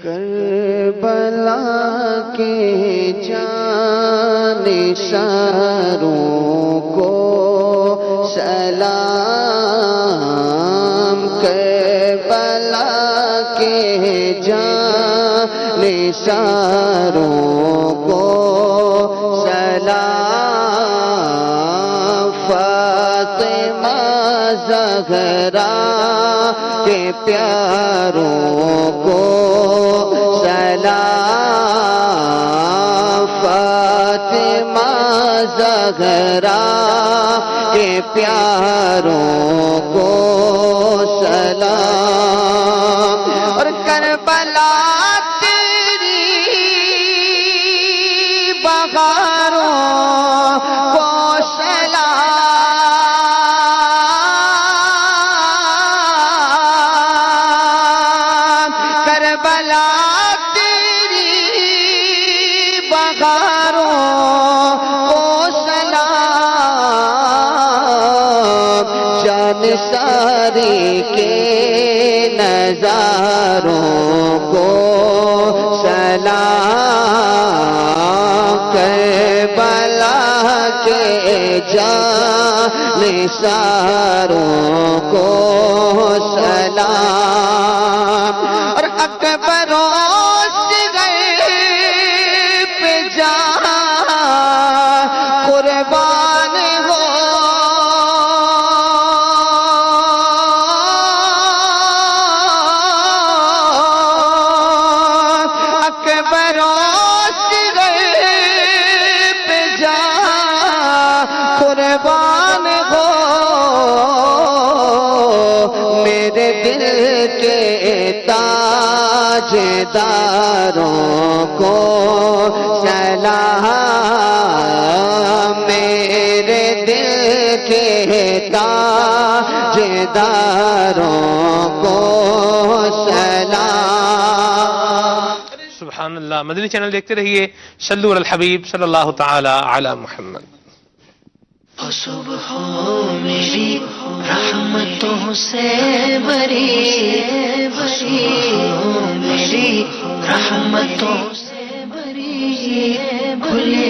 کربلا کے جانشاروں کو سلام، کربلا کے جانشاروں کو سلام، فاطمہ زہرا کے پیاروں کو سلام، فاطمہ زہرا کے پیاروں کو سلام، اور کربلا تیری بہاروں کو سلام، کربلا تیری بہاروں کو سلام، جانثاری کے نظاروں کو سلام، کربلا کے جانثاروں کو سلام، اور اکبر و اصغر پہ جان قربان ہو، اکبر و اصغر پہ جان قربان ہو، میرے دل کے تاجداروں کو سلام، میرے دل کے تاجداروں کو سلام۔ سبحان اللہ۔ مدنی چینل دیکھتے رہیے، صلو علی الحبیب صلی اللہ تعالی علی محمد۔ صبح میری رحمتوں سے بری، میری رحمتوں سے بری، کھلے